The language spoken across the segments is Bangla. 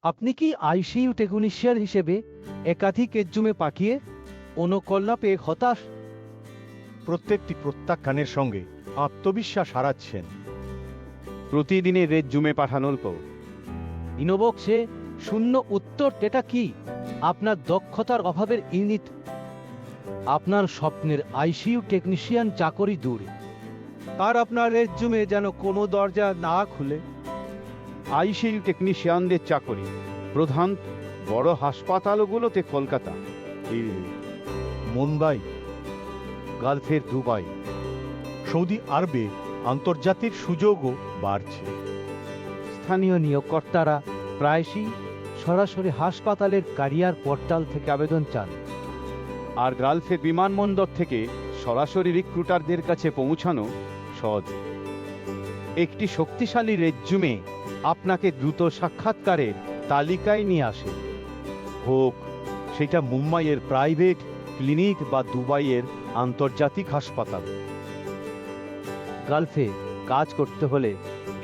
আপনি কি আইসিইউ টেকনিশিয়ান হিসেবে একাধিক রেজ্যুমে পাঠিয়ে অনুকল্লা পেয়ে হতাশ? প্রত্যেকটি প্রত্যাখ্যানের সঙ্গে আত্মবিশ্বাস হারাচ্ছেন। প্রতিদিনের রেজ্যুমে পাঠানোর পর ইনোবক্সে শূন্য উত্তর এটা কি আপনার দক্ষতার অভাবের ইঙ্গিত? আপনার স্বপ্নের আইসিইউ টেকনিশিয়ান চাকরি দূরে, আর আপনার রেজ্যুমে যেন কোনো দরজা না খুলে। আইসিইউ টেকনিশিয়ানদের চাকরি প্রধান বড় হাসপাতালগুলোতে কলকাতা, দিল্লি, মুম্বাই, গালফের দুবাই, সৌদি আরবে আন্তর্জাতিক সুযোগও বাড়ছে। স্থানীয় নিয়োগকর্তারা প্রায়শই সরাসরি হাসপাতালের ক্যারিয়ার পোর্টাল থেকে আবেদন চান। আর গালফের বিমানবন্দর থেকে সরাসরি রিক্রুটারদের কাছে পৌঁছানো সহজ। একটি শক্তিশালী রেজ্যুমে আপনাকে দ্রুত সাক্ষাৎকারের তালিকায় নিয়ে আসে, হোক সেটা মুম্বাইয়ের প্রাইভেট ক্লিনিক বা দুবাইয়ের আন্তর্জাতিক হাসপাতাল। গালফে কাজ করতে হলে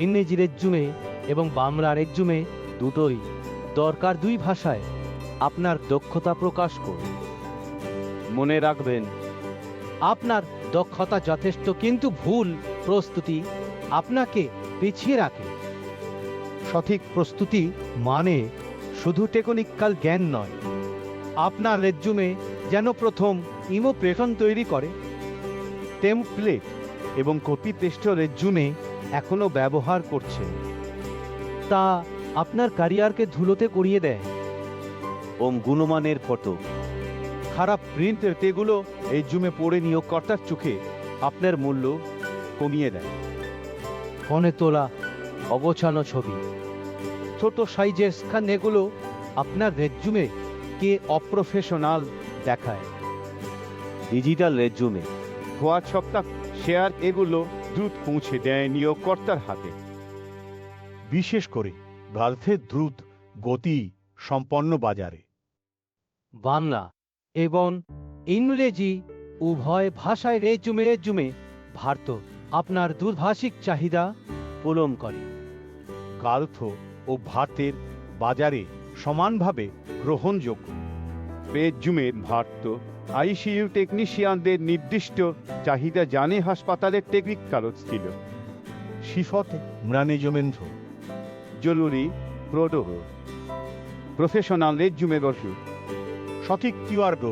ইংরেজি রেজ্যুমে এবং বাংলা রেজ্যুমে দুটোই দরকার। দুই ভাষায় আপনার দক্ষতা প্রকাশ করুন। মনে রাখবেন আপনার দক্ষতা যথেষ্ট, কিন্তু ভুল প্রস্তুতি আপনাকে পিছিয়ে রাখে। সঠিক প্রস্তুতি মানে শুধু টেকনিক্যাল জ্ঞান নয়, আপনার রেজ্যুমে যেন প্রথম ইমপ্রেশন তৈরি করে। টেমপ্লেট এবং কপি পেস্ট রেজ্যুমে এখনো ব্যবহার করছেন, তা আপনার ক্যারিয়ারকে ধুলোতে করিয়ে দেয়। গুণমানের ফটো, খারাপ প্রিন্টের এগুলো রেজ্যুমে পড়ে নিয়োগকর্তার চোখে আপনার মূল্য কমিয়ে দেয়। ফোনে তোলা অগোছানো ছবি, ছোট সাইজের স্ক্যান, এগুলো আপনার রেজ্যুমে কে অপ্রফেশনাল দেখায়। ডিজিটাল রেজ্যুমে হোয়াটসঅ্যাপ শেয়ার এগুলো দ্রুত পৌঁছে দেয় নিয়োগকর্তার হাতে। বিশেষ করে গালফের দ্রুত গতি সম্পন্ন বাজারে বাংলা এবং ইংরেজি উভয় ভাষায় রেজ্যুমে ভারত আপনার দুর্ভাষিক চাহিদা পূরণ করে। গালফ ও ভারতের বাজারে সমানভাবে গ্রহণযোগ্য। রেজ্যুমে ভারত আইসিইউ টেকনিশিয়ানদের নির্দিষ্ট চাহিদা জানে হাসপাতালের টেকনিক্যাল ছিল। সিফত ম্যানেজমেন্ট জরুরি প্রোডো প্রফেশনাল রেজ্যুমে বসু সঠিক কিওয়ার্ড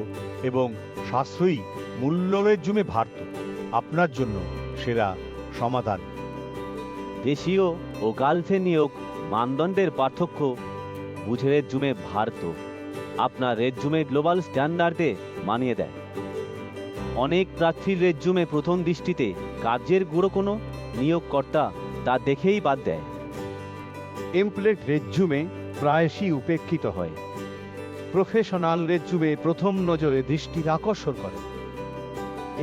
এবং সাশ্রয়ী মূল্য রেজ্যুমে ভারত আপনার জন্য সেরা সমাধান। দেশীয় ও গালফে নিয়োগ মানদণ্ডের পার্থক্য বুঝে রেজ্যুমে ভারত আপনার রেজ্যুমে গ্লোবাল স্ট্যান্ডার্ডে মানিয়ে দেয়। অনেক প্রার্থীর রেজ্যুমে প্রথম দৃষ্টিতে কাজের গুঁড়ো কোনো নিয়োগকর্তা তা দেখেই বাদ দেয়। টেমপ্লেট রেজ্যুমে প্রায়শই উপেক্ষিত হয়। প্রফেশনাল রেজ্যুমে প্রথম নজরে দৃষ্টির আকর্ষণ করে।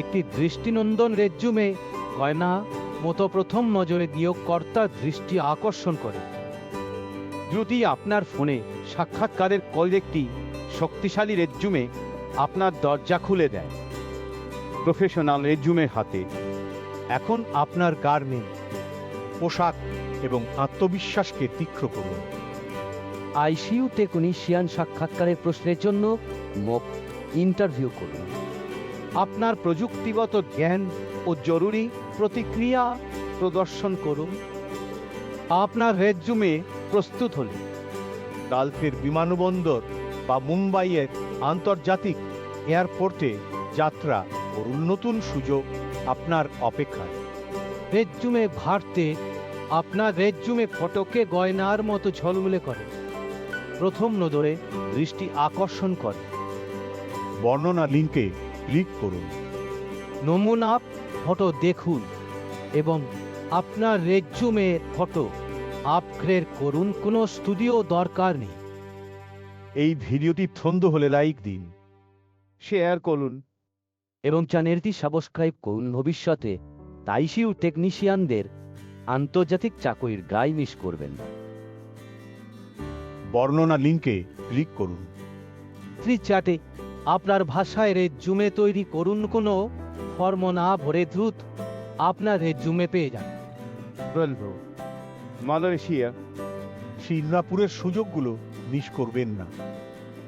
একটি দৃষ্টিনন্দন রেজ্যুমে গয়না মতো প্রথম নজরে নিয়োগকর্তার দৃষ্টি আকর্ষণ করে। যদি আপনার ফোনে সাক্ষাৎকারের কল একটি শক্তিশালী রেজ্যুমে আপনার দরজা খুলে দেয়। প্রফেশনাল রেজ্যুমে হাতে এখন আপনার গার্মেন্ট, পোশাক এবং আত্মবিশ্বাসকে তীক্ষ্ণ করুন। আইসিইউ টেকনিশিয়ান সাক্ষাৎকারের প্রশ্নের জন্য মক ইন্টারভিউ করুন। আপনার প্রযুক্তিগত জ্ঞান ও জরুরি প্রতিক্রিয়া প্রদর্শন করুন। আপনার রেজ্যুমে প্রস্তুত হলে গালফের বিমানবন্দর বা মুম্বাইয়ের আন্তর্জাতিক এয়ারপোর্টে যাত্রা করুন। নতুন সুযোগ আপনার অপেক্ষায়। রেজ্যুমে ভারতে আপনার রেজ্যুমে ফটোকে গয়নার মতো ঝলমলে করে, প্রথম নজরে দৃষ্টি আকর্ষণ করে। বর্ণনা লিঙ্কে ক্লিক করুন। নমুনা ফটো দেখুন এবং আপনার রেজ্যুমে ফটো আপগ্রেড করুন। কোনো স্টুডিও দরকার নেই। এই ভিডিওটি পছন্দ হলে লাইক দিন, শেয়ার করুন এবং চ্যানেলটি সাবস্ক্রাইব করুন। ভবিষ্যতে আইসিইউ টেকনিশিয়ানদের আন্তর্জাতিক চাকরির গাই মিস করবেন না। বর্ণনা লিঙ্কে ক্লিক করুন। ফ্রি চ্যাটে আপনার ভাষায় রেজ্যুমে তৈরি করুন। কোনো ফর্ম না ভরে দ্রুত আপনার রেজ্যুমে পেয়ে যান। মালয়েশিয়া সিঙ্গাপুরের সুযোগগুলো মিস করবেন না।